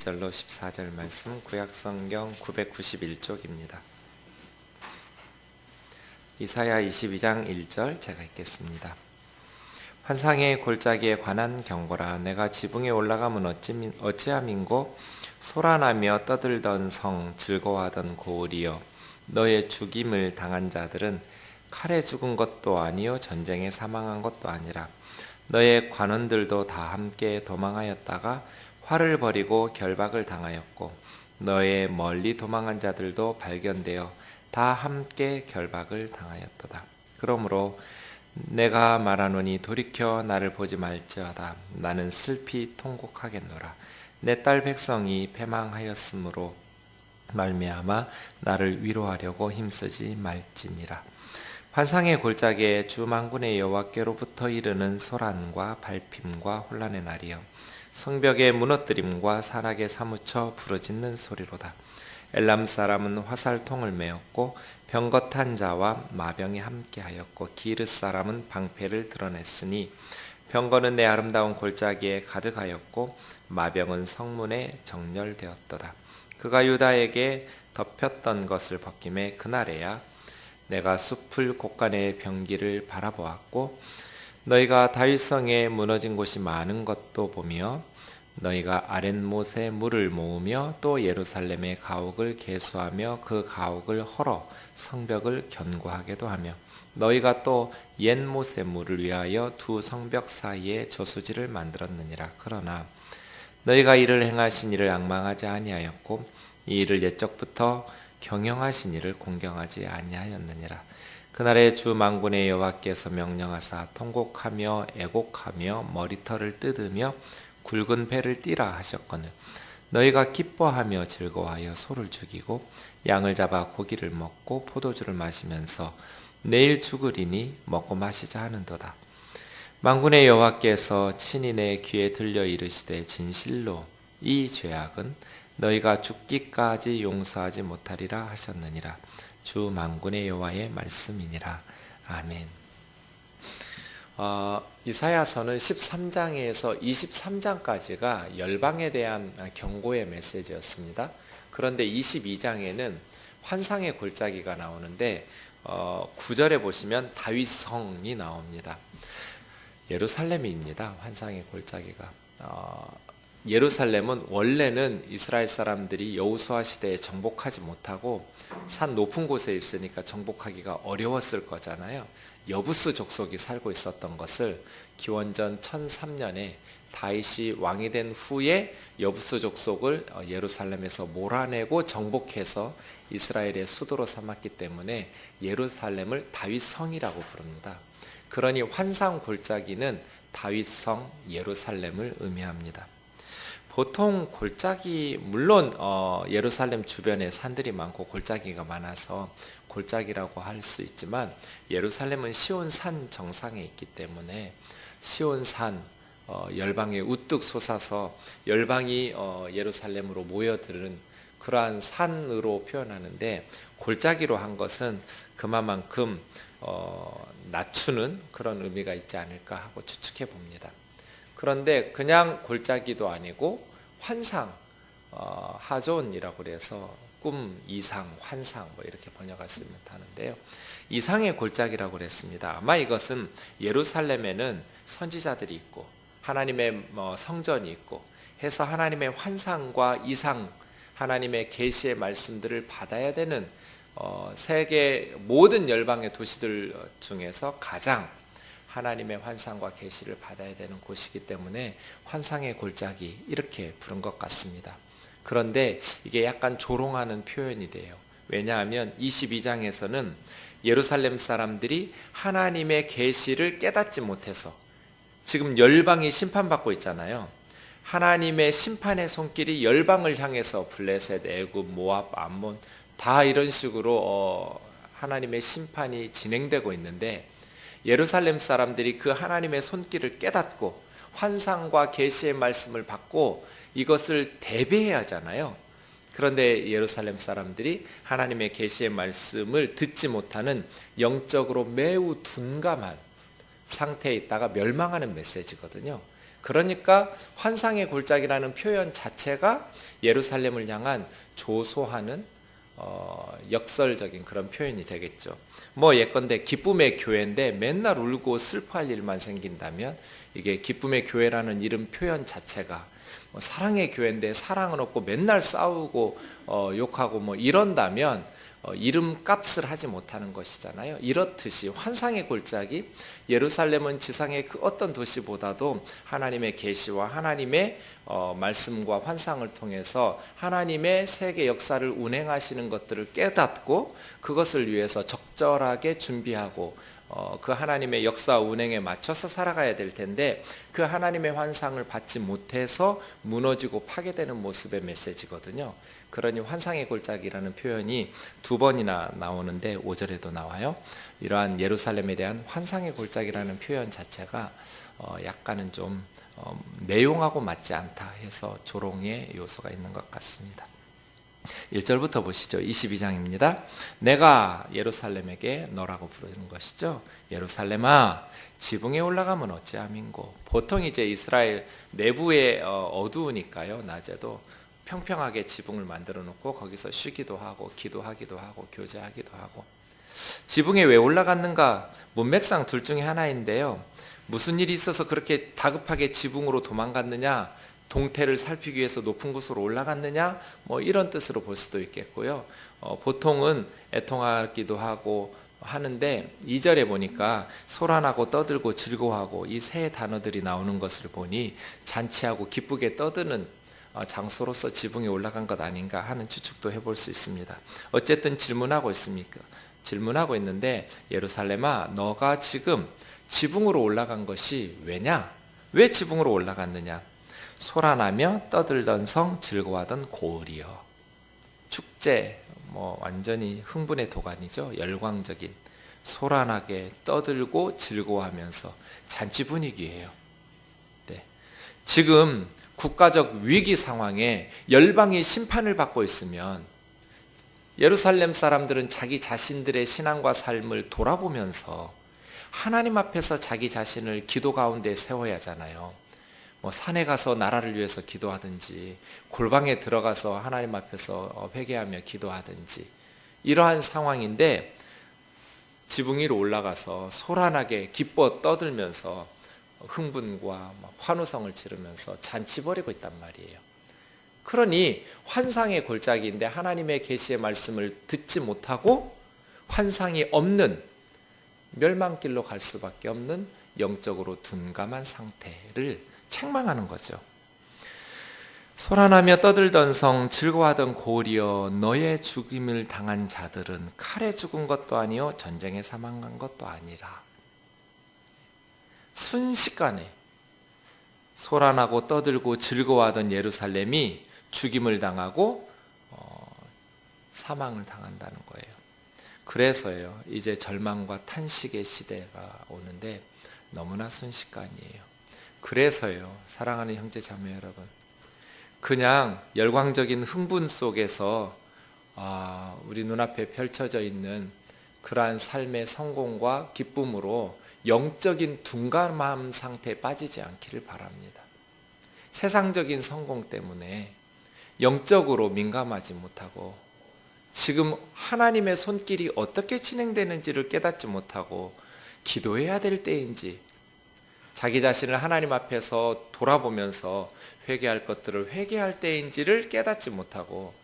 1절로 14절 말씀, 구약성경 991쪽입니다. 이사야 22장 1절 제가 읽겠습니다. 환상의 골짜기에 관한 경고라. 내가 지붕에 올라가면 어찌함인고, 소란하며 떠들던 성, 즐거워하던 고을이여, 너의 죽임을 당한 자들은 칼에 죽은 것도 아니요 전쟁에 사망한 것도 아니라 너의 관원들도 다 함께 도망하였다가 활을 버리고 결박을 당하였고, 너의 멀리 도망한 자들도 발견되어 다 함께 결박을 당하였도다. 그러므로 내가 말하노니 돌이켜 나를 보지 말지어다. 나는 슬피 통곡하겠노라. 내 딸 백성이 패망하였으므로 말미암아 나를 위로하려고 힘쓰지 말지니라. 환상의 골짜기에 주 만군의 여호와께로부터 이르는 소란과 발핌과 혼란의 날이여, 성벽의 무너뜨림과 산악에 사무쳐 부르짖는 소리로다. 엘람 사람은 화살통을 메었고 병거탄 자와 마병이 함께하였고, 기르 사람은 방패를 드러냈으니 병거는 내 아름다운 골짜기에 가득하였고 마병은 성문에 정렬되었도다. 그가 유다에게 덮였던 것을 벗김에 그날에야 내가 숲을 곳간의 병기를 바라보았고, 너희가 다윗성에 무너진 곳이 많은 것도 보며, 너희가 아랫못에 물을 모으며 또 예루살렘의 가옥을 개수하며 그 가옥을 헐어 성벽을 견고하게도 하며, 너희가 또 옛못의 물을 위하여 두 성벽 사이에 저수지를 만들었느니라. 그러나 너희가 이를 행하신 이를 앙망하지 아니하였고, 이 일을 옛적부터 경영하신 이를 공경하지 아니하였느니라. 그날에 주 만군의 여호와께서 명령하사 통곡하며 애곡하며 머리털을 뜯으며 굵은 배를 띠라 하셨거늘, 너희가 기뻐하며 즐거워하여 소를 죽이고 양을 잡아 고기를 먹고 포도주를 마시면서 내일 죽으리니 먹고 마시자 하는도다. 만군의 여호와께서 친히 내 귀에 들려 이르시되, 진실로 이 죄악은 너희가 죽기까지 용서하지 못하리라 하셨느니라. 주 만군의 여호와의 말씀이니라. 아멘. 이사야서는 13장에서 23장까지가 열방에 대한 경고의 메시지였습니다. 그런데 22장에는 환상의 골짜기가 나오는데 9절에 보시면 다윗성이 나옵니다. 예루살렘입니다. 환상의 골짜기가. 예루살렘은 원래는 이스라엘 사람들이 여호수아 시대에 정복하지 못하고 산 높은 곳에 있으니까 정복하기가 어려웠을 거잖아요. 여부스 족속이 살고 있었던 것을 기원전 1003년에 다윗이 왕이 된 후에 여부스 족속을 예루살렘에서 몰아내고 정복해서 이스라엘의 수도로 삼았기 때문에 예루살렘을 다윗성이라고 부릅니다. 그러니 환상 골짜기는 다윗성 예루살렘을 의미합니다. 보통 골짜기, 물론 예루살렘 주변에 산들이 많고 골짜기가 많아서 골짜기라고 할 수 있지만, 예루살렘은 시온산 정상에 있기 때문에 시온산, 열방에 우뚝 솟아서 열방이 예루살렘으로 모여드는 그러한 산으로 표현하는데, 골짜기로 한 것은 그만큼 낮추는 그런 의미가 있지 않을까 하고 추측해 봅니다. 그런데 그냥 골짜기도 아니고 환상, 하존이라고 그래서 꿈, 이상, 환상 이렇게 번역할 수 있다는데요. 이상의 골짜기라고 그랬습니다. 아마 이것은 예루살렘에는 선지자들이 있고 하나님의 성전이 있고 해서 하나님의 환상과 이상, 하나님의 계시의 말씀들을 받아야 되는 세계 모든 열방의 도시들 중에서 가장 하나님의 환상과 계시를 받아야 되는 곳이기 때문에 환상의 골짜기 이렇게 부른 것 같습니다. 그런데 이게 약간 조롱하는 표현이 돼요. 왜냐하면 22장에서는 예루살렘 사람들이 하나님의 계시를 깨닫지 못해서 지금 열방이 심판받고 있잖아요. 하나님의 심판의 손길이 열방을 향해서 블레셋, 애굽, 모압, 암몬 다 이런 식으로 하나님의 심판이 진행되고 있는데, 예루살렘 사람들이 그 하나님의 손길을 깨닫고 환상과 계시의 말씀을 받고 이것을 대배해야 하잖아요. 그런데 예루살렘 사람들이 하나님의 계시의 말씀을 듣지 못하는 영적으로 매우 둔감한 상태에 있다가 멸망하는 메시지거든요. 그러니까 환상의 골짜기라는 표현 자체가 예루살렘을 향한 조소하는 역설적인 그런 표현이 되겠죠. 뭐 예컨대 기쁨의 교회인데 맨날 울고 슬퍼할 일만 생긴다면 이게 기쁨의 교회라는 이름 표현 자체가 사랑의 교회인데 사랑은 없고 맨날 싸우고 욕하고 뭐 이런다면 이름값을 하지 못하는 것이잖아요. 이렇듯이 환상의 골짜기, 예루살렘은 지상의 그 어떤 도시보다도 하나님의 계시와 하나님의 말씀과 환상을 통해서 하나님의 세계 역사를 운행하시는 것들을 깨닫고 그것을 위해서 적절하게 준비하고 그 하나님의 역사 운행에 맞춰서 살아가야 될 텐데 그 하나님의 환상을 받지 못해서 무너지고 파괴되는 모습의 메시지거든요. 그러니 환상의 골짜기라는 표현이 2번이나 나오는데 5절에도 나와요. 이러한 예루살렘에 대한 환상의 골짜기라는 표현 자체가 약간은 좀 내용하고 맞지 않다 해서 조롱의 요소가 있는 것 같습니다. 1절부터 보시죠. 22장입니다. 내가 예루살렘에게 너라고 부르는 것이죠. 예루살렘아, 지붕에 올라가면 어찌함인고. 보통 이제 이스라엘 내부에 어두우니까요. 낮에도 평평하게 지붕을 만들어 놓고 거기서 쉬기도 하고 기도하기도 하고 교제하기도 하고. 지붕에 왜 올라갔는가? 문맥상 둘 중에 하나인데요. 무슨 일이 있어서 그렇게 다급하게 지붕으로 도망갔느냐? 동태를 살피기 위해서 높은 곳으로 올라갔느냐? 뭐 이런 뜻으로 볼 수도 있겠고요. 보통은 애통하기도 하고 하는데 2절에 보니까 소란하고 떠들고 즐거워하고 이 세 단어들이 나오는 것을 보니 잔치하고 기쁘게 떠드는 장소로서 지붕에 올라간 것 아닌가 하는 추측도 해볼 수 있습니다. 어쨌든 질문하고 있습니까? 질문하고 있는데 예루살렘아, 너가 지금 지붕으로 올라간 것이 왜냐? 왜 지붕으로 올라갔느냐? 소란하며 떠들던 성, 즐거워하던 고을이여. 축제, 완전히 흥분의 도가니죠. 열광적인, 소란하게 떠들고 즐거워하면서 잔치 분위기예요. 네. 지금 국가적 위기 상황에 열방이 심판을 받고 있으면 예루살렘 사람들은 자기 자신들의 신앙과 삶을 돌아보면서 하나님 앞에서 자기 자신을 기도 가운데 세워야 하잖아요. 산에 가서 나라를 위해서 기도하든지 골방에 들어가서 하나님 앞에서 회개하며 기도하든지 이러한 상황인데 지붕 위로 올라가서 소란하게 기뻐 떠들면서 흥분과 환호성을 지르면서 잔치 벌이고 있단 말이에요. 그러니 환상의 골짜기인데 하나님의 계시의 말씀을 듣지 못하고 환상이 없는 멸망길로 갈 수밖에 없는 영적으로 둔감한 상태를 책망하는 거죠. 소란하며 떠들던 성, 즐거워하던 고을이여, 너의 죽임을 당한 자들은 칼에 죽은 것도 아니요 전쟁에 사망한 것도 아니라. 순식간에 소란하고 떠들고 즐거워하던 예루살렘이 죽임을 당하고 사망을 당한다는 거예요. 그래서요, 이제 절망과 탄식의 시대가 오는데 너무나 순식간이에요. 그래서요, 사랑하는 형제 자매 여러분, 그냥 열광적인 흥분 속에서 우리 눈앞에 펼쳐져 있는 그러한 삶의 성공과 기쁨으로 영적인 둔감함 상태에 빠지지 않기를 바랍니다. 세상적인 성공 때문에 영적으로 민감하지 못하고 지금 하나님의 손길이 어떻게 진행되는지를 깨닫지 못하고 기도해야 될 때인지 자기 자신을 하나님 앞에서 돌아보면서 회개할 것들을 회개할 때인지를 깨닫지 못하고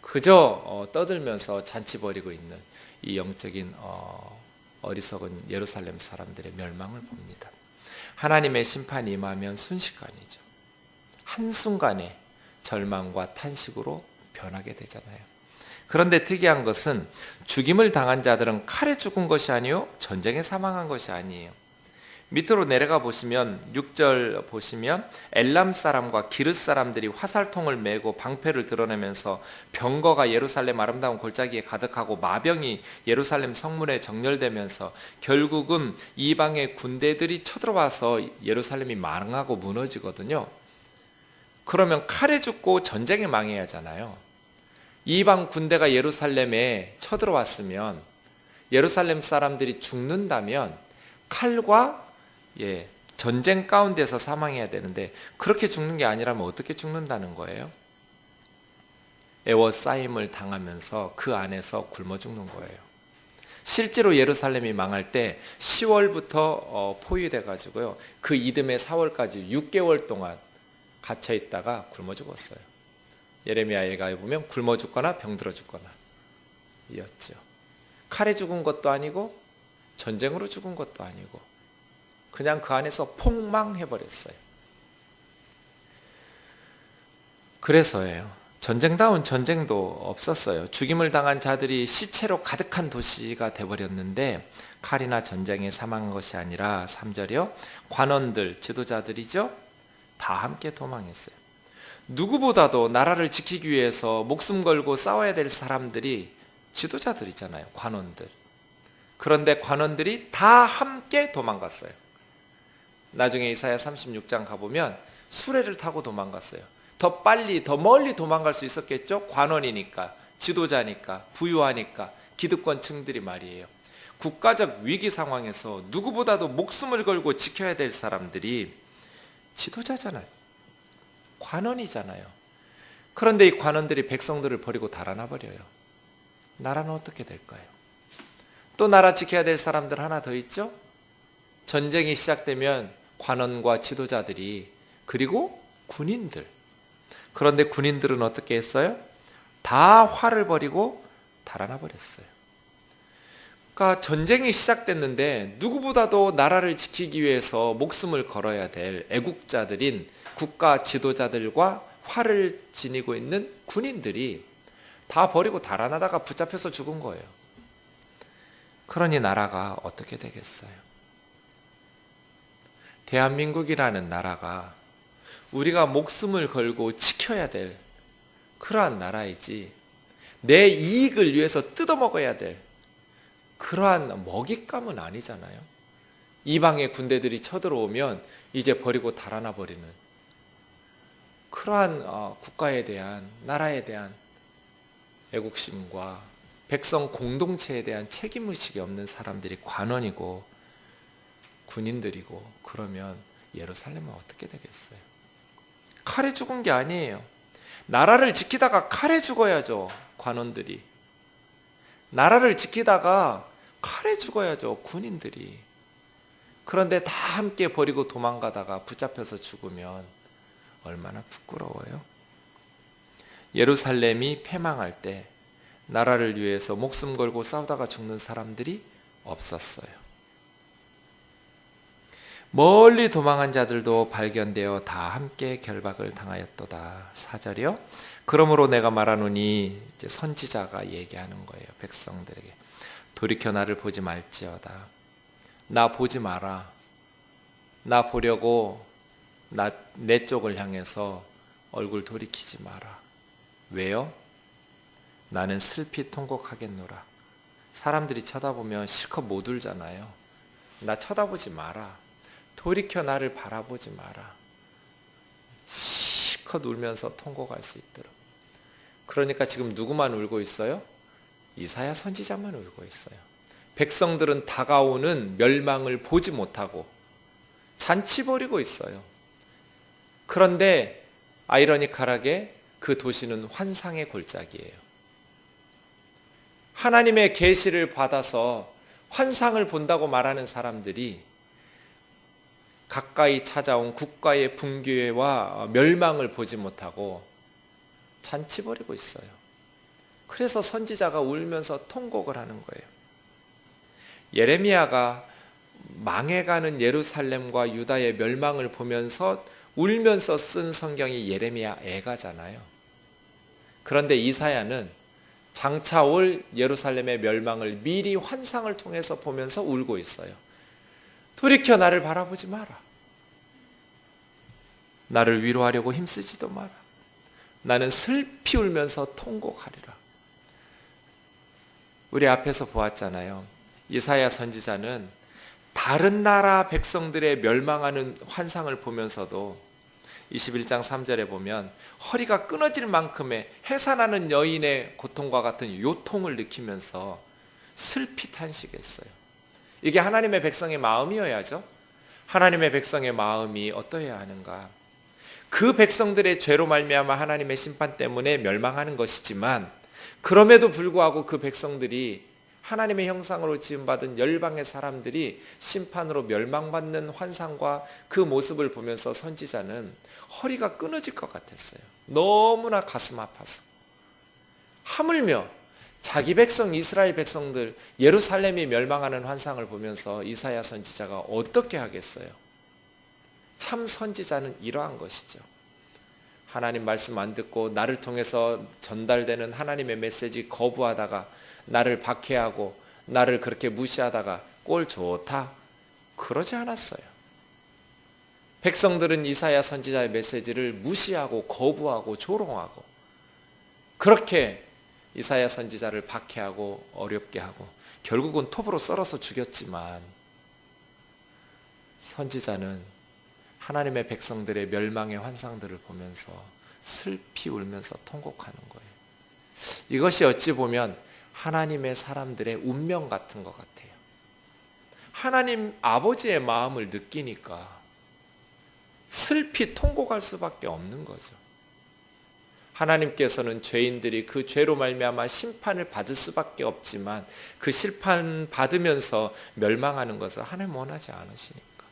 그저 떠들면서 잔치 벌이고 있는 이 영적인 어리석은 예루살렘 사람들의 멸망을 봅니다. 하나님의 심판이 임하면 순식간이죠. 한순간에 절망과 탄식으로 변하게 되잖아요. 그런데 특이한 것은 죽임을 당한 자들은 칼에 죽은 것이 아니요 전쟁에 사망한 것이 아니에요. 밑으로 내려가 보시면 6절 보시면 엘람 사람과 기르 사람들이 화살통을 메고 방패를 드러내면서 병거가 예루살렘 아름다운 골짜기에 가득하고 마병이 예루살렘 성문에 정렬되면서 결국은 이방의 군대들이 쳐들어와서 예루살렘이 망하고 무너지거든요. 그러면 칼에 죽고 전쟁에 망해야 하잖아요. 이방 군대가 예루살렘에 쳐들어왔으면 예루살렘 사람들이 죽는다면 칼과 전쟁 가운데서 사망해야 되는데 그렇게 죽는 게 아니라면 어떻게 죽는다는 거예요? 애워싸임을 당하면서 그 안에서 굶어 죽는 거예요. 실제로 예루살렘이 망할 때 10월부터 포위돼 가지고요. 그 이듬해 4월까지 6개월 동안 갇혀 있다가 굶어 죽었어요. 예레미야 예가에 보면 굶어 죽거나 병들어 죽거나 이었죠. 칼에 죽은 것도 아니고 전쟁으로 죽은 것도 아니고 그냥 그 안에서 폭망해 버렸어요. 그래서예요. 전쟁다운 전쟁도 없었어요. 죽임을 당한 자들이 시체로 가득한 도시가 돼버렸는데 칼이나 전쟁에 사망한 것이 아니라 3절이요. 관원들, 지도자들이죠. 다 함께 도망했어요. 누구보다도 나라를 지키기 위해서 목숨 걸고 싸워야 될 사람들이 지도자들이잖아요. 관원들. 그런데 관원들이 다 함께 도망갔어요. 나중에 이사야 36장 가보면 수레를 타고 도망갔어요. 더 빨리 더 멀리 도망갈 수 있었겠죠. 관원이니까, 지도자니까, 부유하니까, 기득권층들이 말이에요. 국가적 위기 상황에서 누구보다도 목숨을 걸고 지켜야 될 사람들이 지도자잖아요. 관원이잖아요. 그런데 이 관원들이 백성들을 버리고 달아나 버려요. 나라는 어떻게 될까요? 또 나라 지켜야 될 사람들 하나 더 있죠. 전쟁이 시작되면 관원과 지도자들이, 그리고 군인들. 그런데 군인들은 어떻게 했어요? 다 활을 버리고 달아나 버렸어요. 그러니까 전쟁이 시작됐는데 누구보다도 나라를 지키기 위해서 목숨을 걸어야 될 애국자들인 국가 지도자들과 활을 지니고 있는 군인들이 다 버리고 달아나다가 붙잡혀서 죽은 거예요. 그러니 나라가 어떻게 되겠어요? 대한민국이라는 나라가 우리가 목숨을 걸고 지켜야 될 그러한 나라이지, 내 이익을 위해서 뜯어먹어야 될 그러한 먹잇감은 아니잖아요. 이방의 군대들이 쳐들어오면 이제 버리고 달아나 버리는 그러한 국가에 대한, 나라에 대한 애국심과 백성 공동체에 대한 책임의식이 없는 사람들이 관원이고 군인들이고, 그러면 예루살렘은 어떻게 되겠어요? 칼에 죽은 게 아니에요. 나라를 지키다가 칼에 죽어야죠. 관원들이. 나라를 지키다가 칼에 죽어야죠. 군인들이. 그런데 다 함께 버리고 도망가다가 붙잡혀서 죽으면 얼마나 부끄러워요. 예루살렘이 패망할 때 나라를 위해서 목숨 걸고 싸우다가 죽는 사람들이 없었어요. 멀리 도망한 자들도 발견되어 다 함께 결박을 당하였도다. 4절이요. 그러므로 내가 말하노니, 이제 선지자가 얘기하는 거예요. 백성들에게. 돌이켜 나를 보지 말지어다. 나 보지 마라. 나 보려고 내 쪽을 향해서 얼굴 돌이키지 마라. 왜요? 나는 슬피 통곡하겠노라. 사람들이 쳐다보면 실컷 못 울잖아요. 나 쳐다보지 마라. 돌이켜 나를 바라보지 마라. 실컷 울면서 통곡할 수 있도록. 그러니까 지금 누구만 울고 있어요? 이사야 선지자만 울고 있어요. 백성들은 다가오는 멸망을 보지 못하고 잔치 벌이고 있어요. 그런데 아이러니컬하게 그 도시는 환상의 골짜기예요. 하나님의 계시를 받아서 환상을 본다고 말하는 사람들이 가까이 찾아온 국가의 붕괴와 멸망을 보지 못하고 잔치 벌이고 있어요. 그래서 선지자가 울면서 통곡을 하는 거예요. 예레미야가 망해가는 예루살렘과 유다의 멸망을 보면서 울면서 쓴 성경이 예레미야 애가잖아요. 그런데 이사야는 장차 올 예루살렘의 멸망을 미리 환상을 통해서 보면서 울고 있어요. 돌이켜 나를 바라보지 마라. 나를 위로하려고 힘쓰지도 마라. 나는 슬피 울면서 통곡하리라. 우리 앞에서 보았잖아요. 이사야 선지자는 다른 나라 백성들의 멸망하는 환상을 보면서도 21장 3절에 보면 허리가 끊어질 만큼의 해산하는 여인의 고통과 같은 요통을 느끼면서 슬피 탄식했어요. 이게 하나님의 백성의 마음이어야죠. 하나님의 백성의 마음이 어떠해야 하는가? 그 백성들의 죄로 말미암아 하나님의 심판 때문에 멸망하는 것이지만, 그럼에도 불구하고 그 백성들이 하나님의 형상으로 지음받은 열방의 사람들이 심판으로 멸망받는 환상과 그 모습을 보면서 선지자는 허리가 끊어질 것 같았어요. 너무나 가슴 아파서. 하물며 자기 백성 이스라엘 백성들 예루살렘이 멸망하는 환상을 보면서 이사야 선지자가 어떻게 하겠어요? 참 선지자는 이러한 것이죠. 하나님 말씀 안 듣고 나를 통해서 전달되는 하나님의 메시지 거부하다가 나를 박해하고 나를 그렇게 무시하다가 꼴 좋다, 그러지 않았어요. 백성들은 이사야 선지자의 메시지를 무시하고 거부하고 조롱하고 그렇게 이사야 선지자를 박해하고 어렵게 하고 결국은 톱으로 썰어서 죽였지만, 선지자는 하나님의 백성들의 멸망의 환상들을 보면서 슬피 울면서 통곡하는 거예요. 이것이 어찌 보면 하나님의 사람들의 운명 같은 것 같아요. 하나님 아버지의 마음을 느끼니까 슬피 통곡할 수밖에 없는 거죠. 하나님께서는 죄인들이 그 죄로 말미암아 심판을 받을 수밖에 없지만, 그 심판 받으면서 멸망하는 것을 하나님 원하지 않으시니까,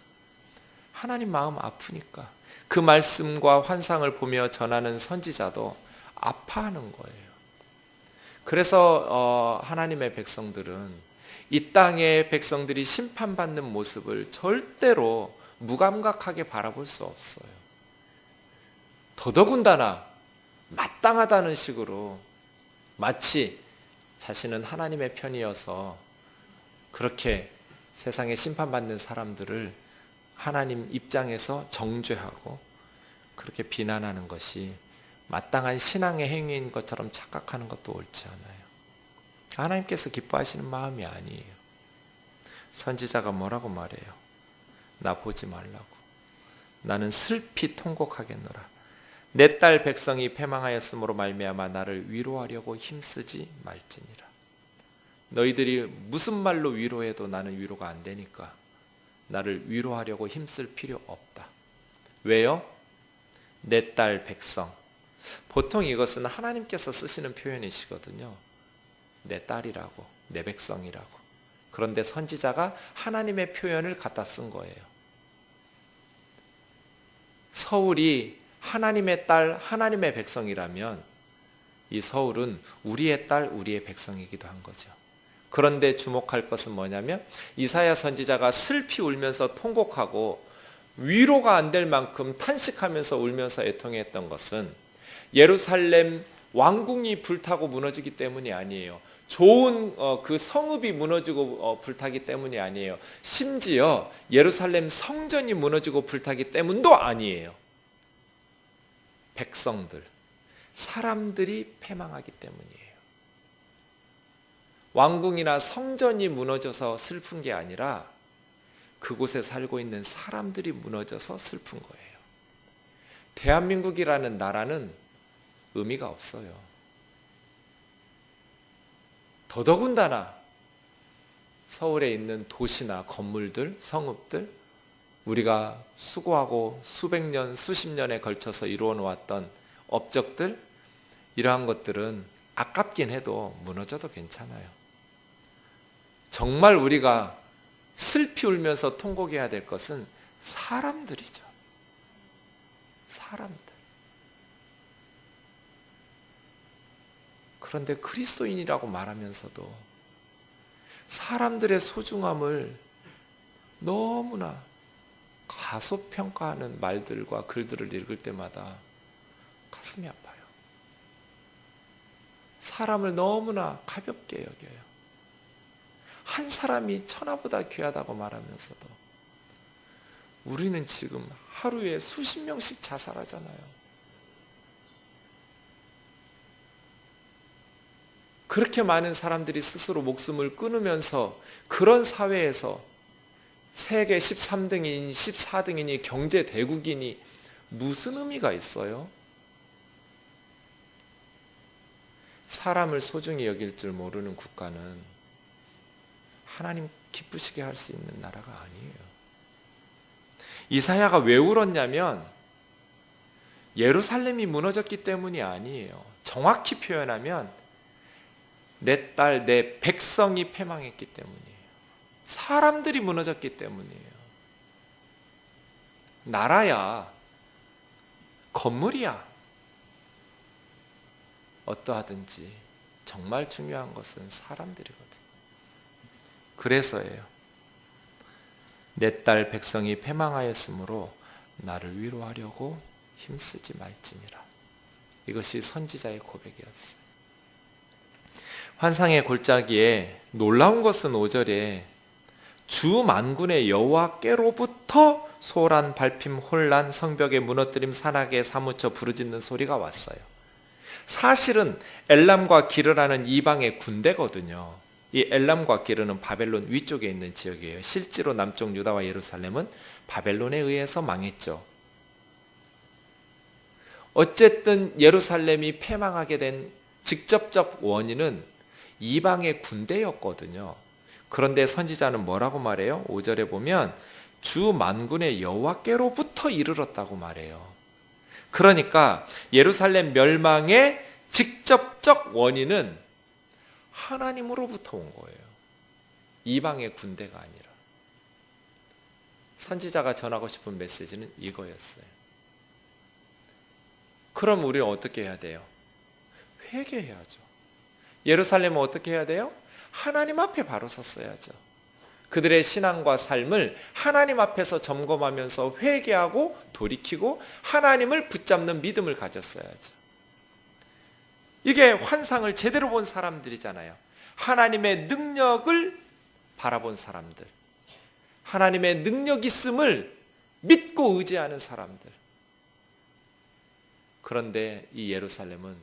하나님 마음 아프니까 그 말씀과 환상을 보며 전하는 선지자도 아파하는 거예요. 그래서 하나님의 백성들은 이 땅의 백성들이 심판받는 모습을 절대로 무감각하게 바라볼 수 없어요. 더더군다나 마땅하다는 식으로 마치 자신은 하나님의 편이어서 그렇게 세상에 심판받는 사람들을 하나님 입장에서 정죄하고 그렇게 비난하는 것이 마땅한 신앙의 행위인 것처럼 착각하는 것도 옳지 않아요. 하나님께서 기뻐하시는 마음이 아니에요. 선지자가 뭐라고 말해요? 나 보지 말라고. 나는 슬피 통곡하겠노라. 내 딸 백성이 패망하였으므로 말미암아 나를 위로하려고 힘쓰지 말지니라. 너희들이 무슨 말로 위로해도 나는 위로가 안 되니까 나를 위로하려고 힘쓸 필요 없다. 왜요? 내 딸 백성. 보통 이것은 하나님께서 쓰시는 표현이시거든요. 내 딸이라고, 내 백성이라고. 그런데 선지자가 하나님의 표현을 갖다 쓴 거예요. 서울이 하나님의 딸, 하나님의 백성이라면 이 서울은 우리의 딸, 우리의 백성이기도 한 거죠. 그런데 주목할 것은 뭐냐면, 이사야 선지자가 슬피 울면서 통곡하고 위로가 안 될 만큼 탄식하면서 울면서 애통했던 것은 예루살렘 왕궁이 불타고 무너지기 때문이 아니에요. 좋은 그 성읍이 무너지고 불타기 때문이 아니에요. 심지어 예루살렘 성전이 무너지고 불타기 때문도 아니에요. 백성들, 사람들이 패망하기 때문이에요. 왕궁이나 성전이 무너져서 슬픈 게 아니라 그곳에 살고 있는 사람들이 무너져서 슬픈 거예요. 대한민국이라는 나라는 의미가 없어요. 더더군다나 서울에 있는 도시나 건물들, 성읍들, 우리가 수고하고 수백 년, 수십 년에 걸쳐서 이루어 놓았던 업적들, 이러한 것들은 아깝긴 해도 무너져도 괜찮아요. 정말 우리가 슬피 울면서 통곡해야 될 것은 사람들이죠. 사람들. 그런데 그리스도인이라고 말하면서도 사람들의 소중함을 너무나 가소평가하는 말들과 글들을 읽을 때마다 가슴이 아파요. 사람을 너무나 가볍게 여겨요. 한 사람이 천하보다 귀하다고 말하면서도 우리는 지금 하루에 수십 명씩 자살하잖아요. 그렇게 많은 사람들이 스스로 목숨을 끊으면서 그런 사회에서 세계 13등이니 14등이니 경제 대국이니 무슨 의미가 있어요? 사람을 소중히 여길 줄 모르는 국가는 하나님 기쁘시게 할 수 있는 나라가 아니에요. 이사야가 왜 울었냐면 예루살렘이 무너졌기 때문이 아니에요. 정확히 표현하면 내 딸, 내 백성이 패망했기 때문이에요. 사람들이 무너졌기 때문이에요. 나라야, 건물이야, 어떠하든지 정말 중요한 것은 사람들이거든. 그래서예요. 내 딸 백성이 패망하였으므로 나를 위로하려고 힘쓰지 말지니라. 이것이 선지자의 고백이었어요. 환상의 골짜기에 놀라운 것은 5절에 주 만군의 여호와께로부터 소란, 발핌, 혼란, 성벽의 무너뜨림, 산악에 사무쳐 부르짖는 소리가 왔어요. 사실은 엘람과 기르라는 이방의 군대거든요. 이 엘람과 기르는 바벨론 위쪽에 있는 지역이에요. 실제로 남쪽 유다와 예루살렘은 바벨론에 의해서 망했죠. 어쨌든 예루살렘이 패망하게 된 직접적 원인은 이방의 군대였거든요. 그런데 선지자는 뭐라고 말해요? 5절에 보면 주 만군의 여호와께로부터 이르렀다고 말해요. 그러니까 예루살렘 멸망의 직접적 원인은 하나님으로부터 온 거예요. 이방의 군대가 아니라. 선지자가 전하고 싶은 메시지는 이거였어요. 그럼 우리는 어떻게 해야 돼요? 회개해야죠. 예루살렘은 어떻게 해야 돼요? 하나님 앞에 바로 섰어야죠. 그들의 신앙과 삶을 하나님 앞에서 점검하면서 회개하고 돌이키고 하나님을 붙잡는 믿음을 가졌어야죠. 이게 환상을 제대로 본 사람들이잖아요. 하나님의 능력을 바라본 사람들, 하나님의 능력 있음을 믿고 의지하는 사람들. 그런데 이 예루살렘은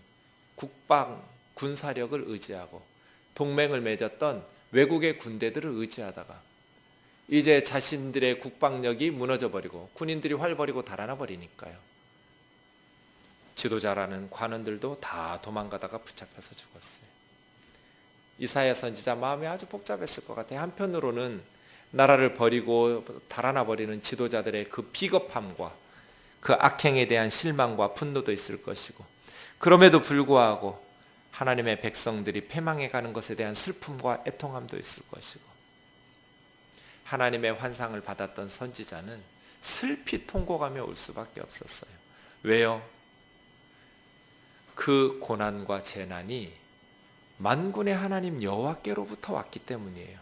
국방, 군사력을 의지하고 동맹을 맺었던 외국의 군대들을 의지하다가 이제 자신들의 국방력이 무너져 버리고 군인들이 활 버리고 달아나 버리니까요. 지도자라는 관원들도 다 도망가다가 붙잡혀서 죽었어요. 이사야 선지자 마음이 아주 복잡했을 것 같아요. 한편으로는 나라를 버리고 달아나 버리는 지도자들의 그 비겁함과 그 악행에 대한 실망과 분노도 있을 것이고, 그럼에도 불구하고 하나님의 백성들이 패망해 가는 것에 대한 슬픔과 애통함도 있을 것이고, 하나님의 환상을 받았던 선지자는 슬피 통곡하며 울 수밖에 없었어요. 왜요? 그 고난과 재난이 만군의 하나님 여호와께로부터 왔기 때문이에요.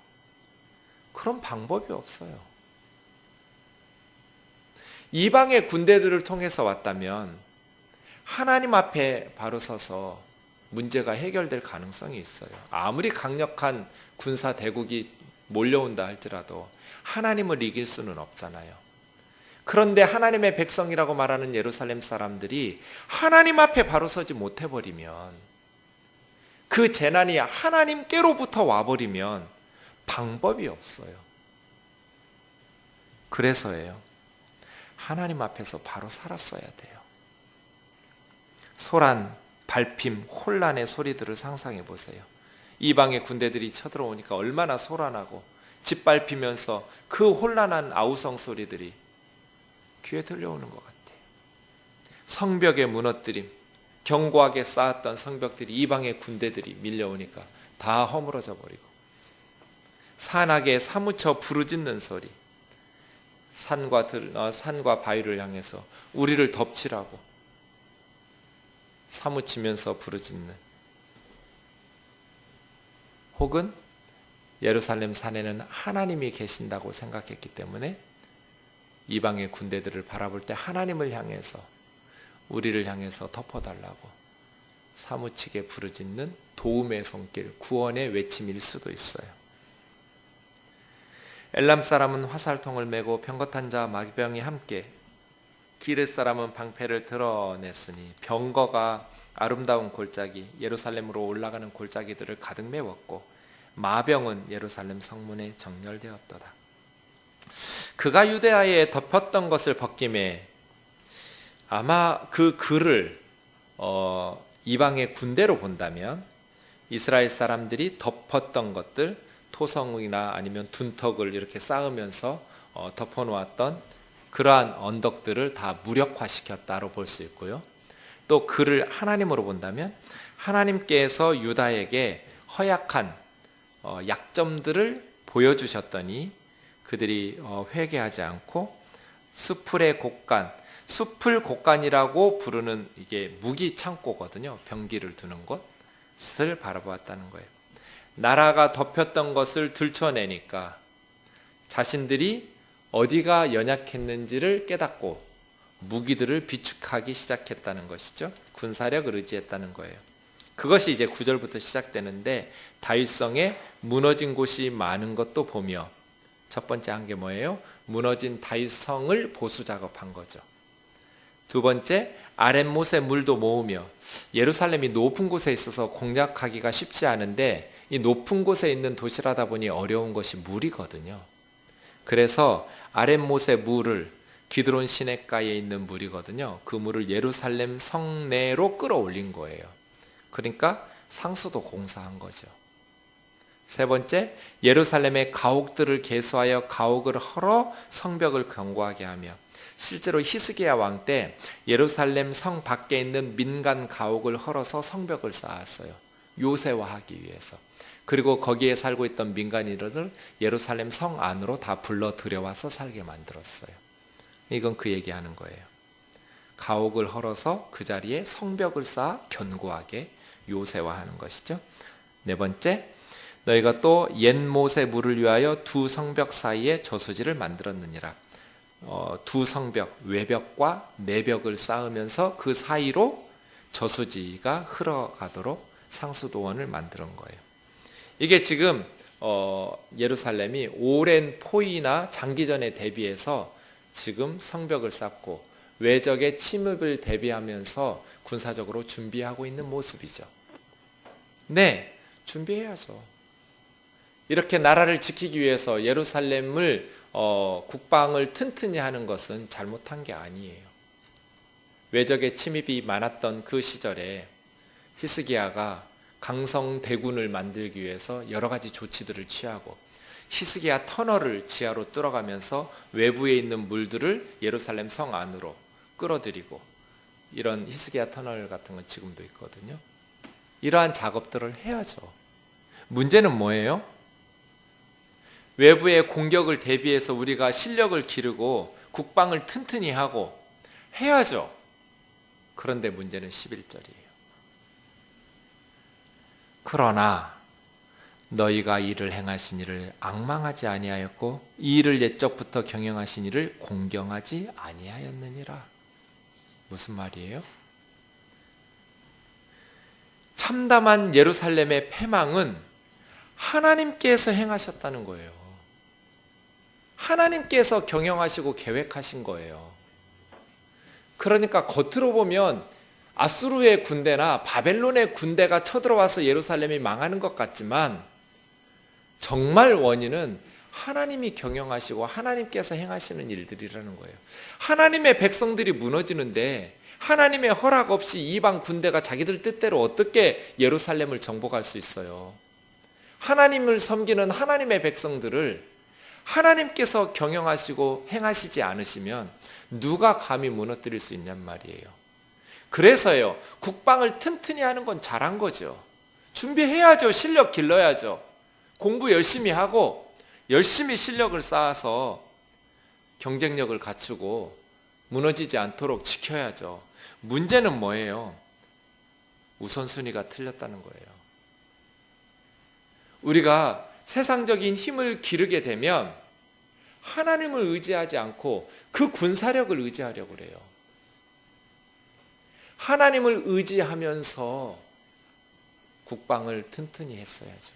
그런 방법이 없어요. 이방의 군대들을 통해서 왔다면 하나님 앞에 바로 서서 문제가 해결될 가능성이 있어요. 아무리 강력한 군사 대국이 몰려온다 할지라도 하나님을 이길 수는 없잖아요. 그런데 하나님의 백성이라고 말하는 예루살렘 사람들이 하나님 앞에 바로 서지 못해버리면, 그 재난이 하나님께로부터 와버리면 방법이 없어요. 그래서예요. 하나님 앞에서 바로 살았어야 돼요. 소란, 발핌, 혼란의 소리들을 상상해 보세요. 이방의 군대들이 쳐들어오니까 얼마나 소란하고 짓밟히면서 그 혼란한 아우성 소리들이 귀에 들려오는 것 같아요. 성벽의 무너뜨림, 견고하게 쌓았던 성벽들이 이방의 군대들이 밀려오니까 다 허물어져 버리고, 산악에 사무쳐 부르짖는 소리, 산과 바위를 향해서 우리를 덮치라고 사무치면서 부르짖는, 혹은 예루살렘 산에는 하나님이 계신다고 생각했기 때문에 이방의 군대들을 바라볼 때 하나님을 향해서, 우리를 향해서 덮어달라고 사무치게 부르짖는 도움의 손길, 구원의 외침일 수도 있어요. 엘람 사람은 화살통을 메고 병거탄 자와 마병이 함께, 기르 사람은 방패를 드러냈으니 병거가 아름다운 골짜기 예루살렘으로 올라가는 골짜기들을 가득 메웠고 마병은 예루살렘 성문에 정렬되었도다. 그가 유대아에 덮었던 것을 벗김에 아마 그 글을 이방의 군대로 본다면 이스라엘 사람들이 덮었던 것들, 토성이나 아니면 둔턱을 이렇게 쌓으면서 덮어놓았던 그러한 언덕들을 다 무력화시켰다로 볼 수 있고요. 또 그를 하나님으로 본다면 하나님께서 유다에게 허약한 약점들을 보여주셨더니 그들이 회개하지 않고 수풀의 곡간, 수풀 곡간이라고 부르는 이게 무기 창고거든요. 병기를 두는 곳을 바라보았다는 거예요. 나라가 덮였던 것을 들춰내니까 자신들이 어디가 연약했는지를 깨닫고 무기들을 비축하기 시작했다는 것이죠. 군사력을 의지했다는 거예요. 그것이 이제 9절부터 시작되는데 다윗성에 무너진 곳이 많은 것도 보며 첫 번째 한 게 뭐예요? 무너진 다윗성을 보수 작업한 거죠. 두 번째, 아랫못의 물도 모으며 예루살렘이 높은 곳에 있어서 공략하기가 쉽지 않은데 이 높은 곳에 있는 도시라다 보니 어려운 것이 물이거든요. 그래서 아랫못의 물을 기드론 시냇가에 있는 물이거든요. 그 물을 예루살렘 성내로 끌어올린 거예요. 그러니까 상수도 공사한 거죠. 세 번째, 예루살렘의 가옥들을 개수하여 가옥을 헐어 성벽을 견고하게 하며 실제로 히스기야 왕 때 예루살렘 성 밖에 있는 민간 가옥을 헐어서 성벽을 쌓았어요. 요새화하기 위해서. 그리고 거기에 살고 있던 민간인들을 예루살렘 성 안으로 다 불러 들여와서 살게 만들었어요. 이건 그 얘기하는 거예요. 가옥을 헐어서 그 자리에 성벽을 쌓아 견고하게 요새화하는 것이죠. 네 번째, 너희가 또 옛못의 물을 위하여 두 성벽 사이에 저수지를 만들었느니라. 두 성벽, 외벽과 내벽을 쌓으면서 그 사이로 저수지가 흘러가도록 상수도원을 만드는 거예요. 이게 지금 예루살렘이 오랜 포위나 장기전에 대비해서 지금 성벽을 쌓고 외적의 침입을 대비하면서 군사적으로 준비하고 있는 모습이죠. 네, 준비해야죠. 이렇게 나라를 지키기 위해서 예루살렘을 국방을 튼튼히 하는 것은 잘못한 게 아니에요. 외적의 침입이 많았던 그 시절에 히스기야가 강성대군을 만들기 위해서 여러 가지 조치들을 취하고 히스기야 터널을 지하로 뚫어가면서 외부에 있는 물들을 예루살렘 성 안으로 끌어들이고 이런 히스기야 터널 같은 건 지금도 있거든요. 이러한 작업들을 해야죠. 문제는 뭐예요? 외부의 공격을 대비해서 우리가 실력을 기르고 국방을 튼튼히 하고 해야죠. 그런데 문제는 11절이에요. 그러나 너희가 이를 행하신 이를 앙망하지 아니하였고 이 일을 옛적부터 경영하신 이를 공경하지 아니하였느니라. 무슨 말이에요? 참담한 예루살렘의 패망은 하나님께서 행하셨다는 거예요. 하나님께서 경영하시고 계획하신 거예요. 그러니까 겉으로 보면 아수르의 군대나 바벨론의 군대가 쳐들어와서 예루살렘이 망하는 것 같지만 정말 원인은 하나님이 경영하시고 하나님께서 행하시는 일들이라는 거예요. 하나님의 백성들이 무너지는데 하나님의 허락 없이 이방 군대가 자기들 뜻대로 어떻게 예루살렘을 정복할 수 있어요? 하나님을 섬기는 하나님의 백성들을 하나님께서 경영하시고 행하시지 않으시면 누가 감히 무너뜨릴 수 있냔 말이에요. 그래서요, 국방을 튼튼히 하는 건 잘한 거죠. 준비해야죠. 실력 길러야죠. 공부 열심히 하고 열심히 실력을 쌓아서 경쟁력을 갖추고 무너지지 않도록 지켜야죠. 문제는 뭐예요? 우선순위가 틀렸다는 거예요. 우리가 세상적인 힘을 기르게 되면 하나님을 의지하지 않고 그 군사력을 의지하려고 그래요. 하나님을 의지하면서 국방을 튼튼히 했어야죠.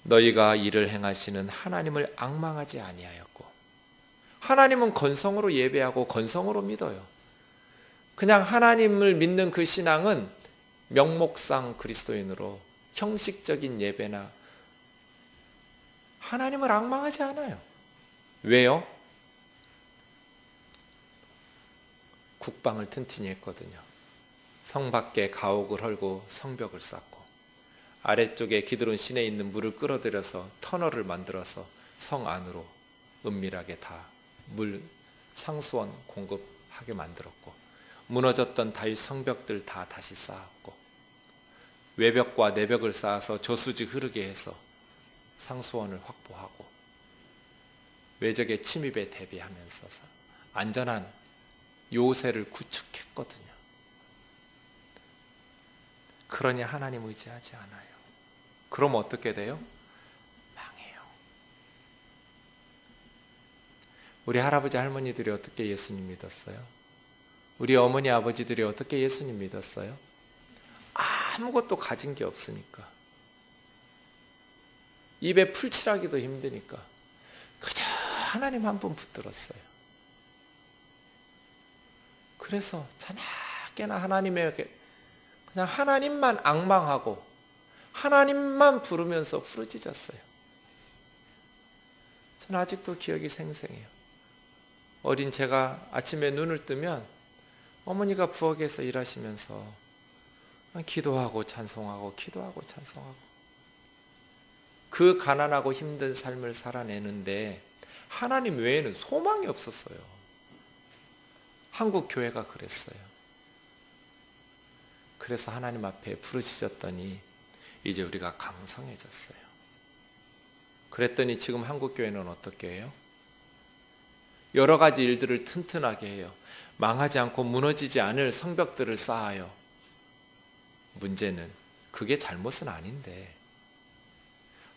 너희가 이를 행하시는 하나님을 앙망하지 아니하였고, 하나님은 건성으로 예배하고 건성으로 믿어요. 그냥 하나님을 믿는 그 신앙은 명목상 그리스도인으로 형식적인 예배나 하나님을 앙망하지 않아요. 왜요? 국방을 튼튼히 했거든요. 성 밖에 가옥을 헐고 성벽을 쌓고 아래쪽에 기드론 시내에 있는 물을 끌어들여서 터널을 만들어서 성 안으로 은밀하게 다 상수원 공급하게 만들었고, 무너졌던 다윗 성벽들 다 다시 쌓았고, 외벽과 내벽을 쌓아서 저수지 흐르게 해서 상수원을 확보하고, 외적의 침입에 대비하면서 안전한 요새를 구축했거든요. 그러니 하나님 의지하지 않아요. 그럼 어떻게 돼요? 망해요. 우리 할아버지 할머니들이 어떻게 예수님 믿었어요? 우리 어머니 아버지들이 어떻게 예수님 믿었어요? 아무것도 가진 게 없으니까, 입에 풀칠하기도 힘드니까 그저 하나님 한 분 붙들었어요. 그래서 자나깨나 하나님에게 그냥 하나님만 앙망하고 하나님만 부르면서 부르짖었어요. 저는 아직도 기억이 생생해요. 어린 제가 아침에 눈을 뜨면 어머니가 부엌에서 일하시면서 기도하고 찬송하고 기도하고 찬송하고, 그 가난하고 힘든 삶을 살아내는데 하나님 외에는 소망이 없었어요. 한국 교회가 그랬어요. 그래서 하나님 앞에 부르짖었더니 이제 우리가 강성해졌어요. 그랬더니 지금 한국 교회는 어떻게 해요? 여러 가지 일들을 튼튼하게 해요. 망하지 않고 무너지지 않을 성벽들을 쌓아요. 문제는 그게 잘못은 아닌데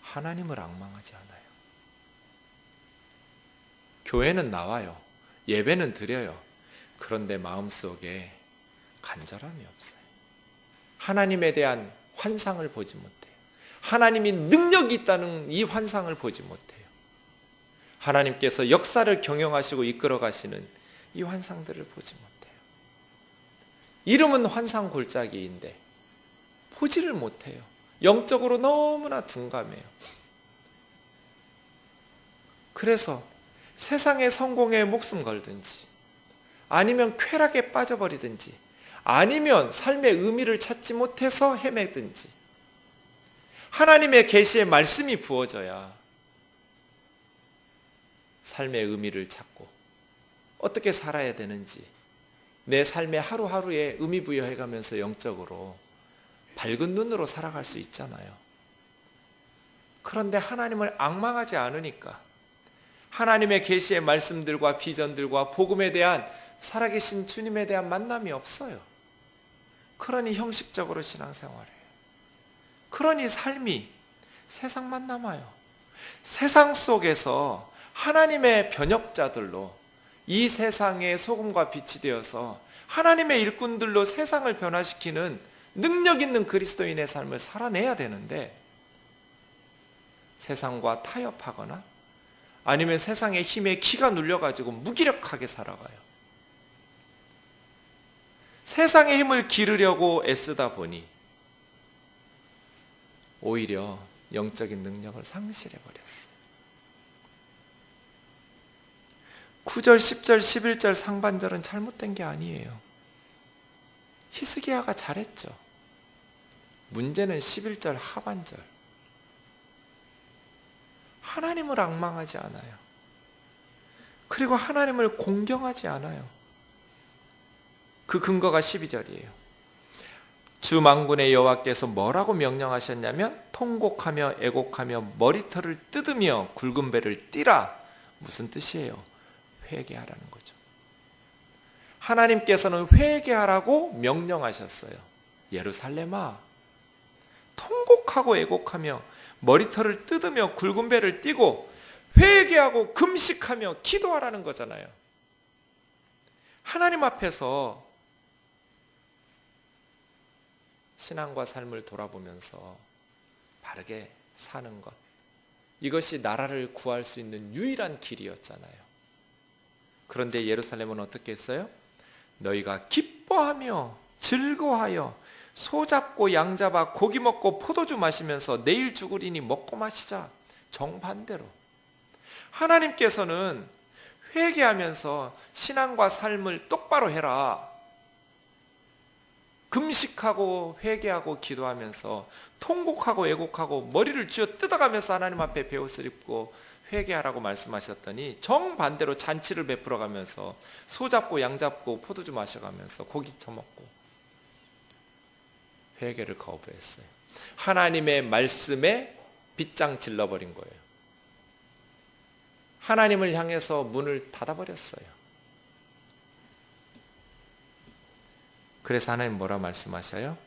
하나님을 앙망하지 않아요. 교회는 나와요. 예배는 드려요. 그런데 마음속에 간절함이 없어요. 하나님에 대한 환상을 보지 못해요. 하나님이 능력이 있다는 이 환상을 보지 못해요. 하나님께서 역사를 경영하시고 이끌어 가시는 이 환상들을 보지 못해요. 이름은 환상 골짜기인데 보지를 못해요. 영적으로 너무나 둔감해요. 그래서 세상의 성공에 목숨 걸든지, 아니면 쾌락에 빠져버리든지, 아니면 삶의 의미를 찾지 못해서 헤매든지, 하나님의 계시의 말씀이 부어져야 삶의 의미를 찾고 어떻게 살아야 되는지 내 삶의 하루하루에 의미 부여해가면서 영적으로 밝은 눈으로 살아갈 수 있잖아요. 그런데 하나님을 앙망하지 않으니까 하나님의 계시의 말씀들과 비전들과 복음에 대한 살아계신 주님에 대한 만남이 없어요. 그러니 형식적으로 신앙생활해요. 그러니 삶이 세상만 남아요. 세상 속에서 하나님의 변혁자들로 이 세상의 소금과 빛이 되어서 하나님의 일꾼들로 세상을 변화시키는 능력 있는 그리스도인의 삶을 살아내야 되는데, 세상과 타협하거나 아니면 세상의 힘에 기가 눌려가지고 무기력하게 살아가요. 세상의 힘을 기르려고 애쓰다 보니 오히려 영적인 능력을 상실해버렸어요. 9절, 10절, 11절 상반절은 잘못된 게 아니에요. 히스기야가 잘했죠. 문제는 11절 하반절. 하나님을 앙망하지 않아요. 그리고 하나님을 공경하지 않아요. 그 근거가 12절이에요. 주 만군의 여호와께서 뭐라고 명령하셨냐면 통곡하며 애곡하며 머리털을 뜯으며 굵은 배를 띠라. 무슨 뜻이에요? 회개하라는 거죠. 하나님께서는 회개하라고 명령하셨어요. 예루살렘아, 통곡하고 애곡하며 머리털을 뜯으며 굵은 배를 띠고 회개하고 금식하며 기도하라는 거잖아요. 하나님 앞에서 신앙과 삶을 돌아보면서 바르게 사는 것, 이것이 나라를 구할 수 있는 유일한 길이었잖아요. 그런데 예루살렘은 어떻게 했어요? 너희가 기뻐하며 즐거워하여 소 잡고 양 잡아 고기 먹고 포도주 마시면서 내일 죽으리니 먹고 마시자. 정반대로 하나님께서는 회개하면서 신앙과 삶을 똑바로 해라. 금식하고 회개하고 기도하면서 통곡하고 애곡하고 머리를 쥐어 뜯어가면서 하나님 앞에 베옷을 입고 회개하라고 말씀하셨더니 정반대로 잔치를 베풀어 가면서 소 잡고 양 잡고 포도주 마셔가면서 고기 처먹고 회개를 거부했어요. 하나님의 말씀에 빗장 질러버린 거예요. 하나님을 향해서 문을 닫아버렸어요. 그래서 하나님 뭐라 말씀하셔요?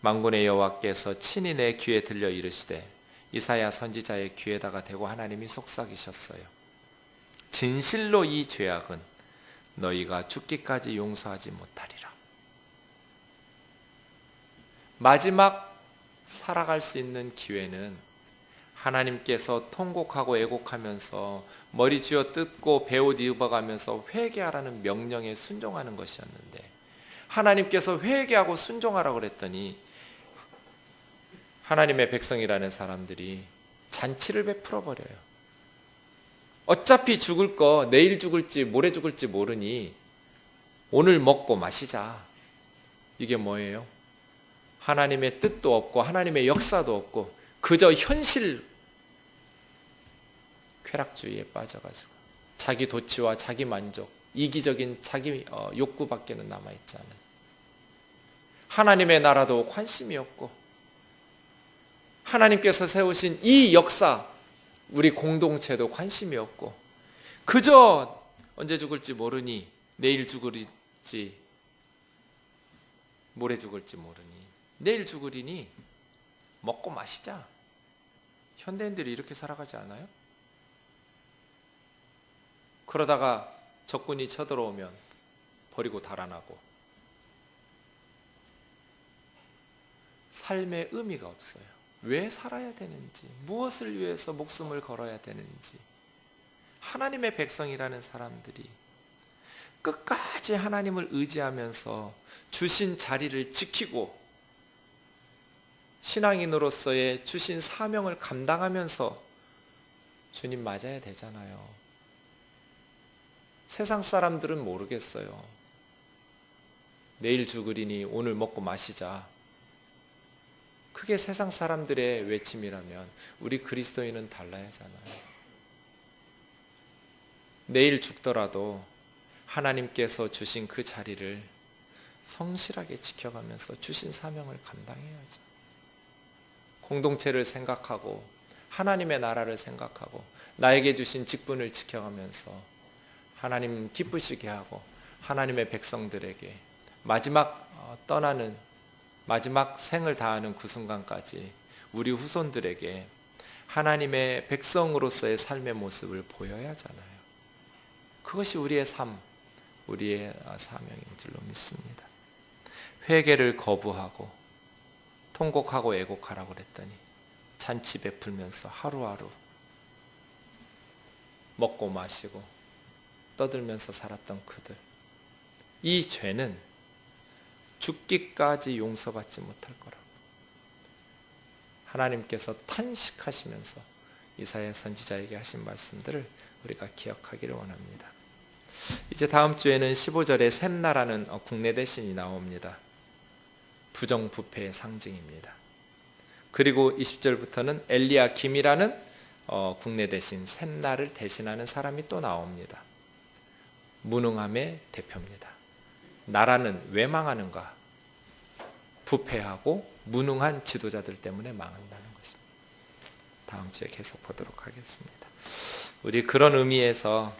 만군의 여호와께서 친히 내 귀에 들려 이르시되 이사야 선지자의 귀에다가 대고 하나님이 속삭이셨어요. 진실로 이 죄악은 너희가 죽기까지 용서하지 못하리라. 마지막 살아갈 수 있는 기회는 하나님께서 통곡하고 애곡하면서 머리 쥐어 뜯고 베옷 입어가면서 회개하라는 명령에 순종하는 것이었는데, 하나님께서 회개하고 순종하라고 그랬더니 하나님의 백성이라는 사람들이 잔치를 베풀어 버려요. 어차피 죽을 거 내일 죽을지 모레 죽을지 모르니 오늘 먹고 마시자. 이게 뭐예요? 하나님의 뜻도 없고 하나님의 역사도 없고 그저 현실 쾌락주의에 빠져가지고 자기 도취와 자기 만족, 이기적인 자기 욕구밖에는 남아있지 않은, 하나님의 나라도 관심이 없고 하나님께서 세우신 이 역사, 우리 공동체도 관심이 없고 그저 언제 죽을지 모르니, 내일 죽을지 모레 죽을지 모르니, 내일 죽으리니 먹고 마시자. 현대인들이 이렇게 살아가지 않아요? 그러다가 적군이 쳐들어오면 버리고 달아나고 삶의 의미가 없어요. 왜 살아야 되는지, 무엇을 위해서 목숨을 걸어야 되는지. 하나님의 백성이라는 사람들이 끝까지 하나님을 의지하면서 주신 자리를 지키고 신앙인으로서의 주신 사명을 감당하면서 주님 맞아야 되잖아요. 세상 사람들은 모르겠어요. 내일 죽으리니 오늘 먹고 마시자. 그게 세상 사람들의 외침이라면 우리 그리스도인은 달라야 하잖아요. 내일 죽더라도 하나님께서 주신 그 자리를 성실하게 지켜가면서 주신 사명을 감당해야죠. 공동체를 생각하고 하나님의 나라를 생각하고 나에게 주신 직분을 지켜가면서 하나님 기쁘시게 하고 하나님의 백성들에게 마지막 떠나는 마지막 생을 다하는 그 순간까지 우리 후손들에게 하나님의 백성으로서의 삶의 모습을 보여야 하잖아요. 그것이 우리의 삶, 우리의 사명인 줄로 믿습니다. 회개를 거부하고 통곡하고 애곡하라고 그랬더니 잔치 베풀면서 하루하루 먹고 마시고 떠들면서 살았던 그들, 이 죄는 죽기까지 용서받지 못할 거라고 하나님께서 탄식하시면서 이사야 선지자에게 하신 말씀들을 우리가 기억하기를 원합니다. 이제 다음 주에는 15절에 샘나라는 국내 대신이 나옵니다. 부정부패의 상징입니다. 그리고 20절부터는 엘리야김이라는 국내 대신 샘나를 대신하는 사람이 또 나옵니다. 무능함의 대표입니다. 나라는 왜 망하는가? 부패하고 무능한 지도자들 때문에 망한다는 것입니다. 다음 주에 계속 보도록 하겠습니다. 우리 그런 의미에서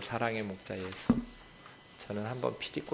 사랑의 목자 예수, 저는 한번 피리 꽂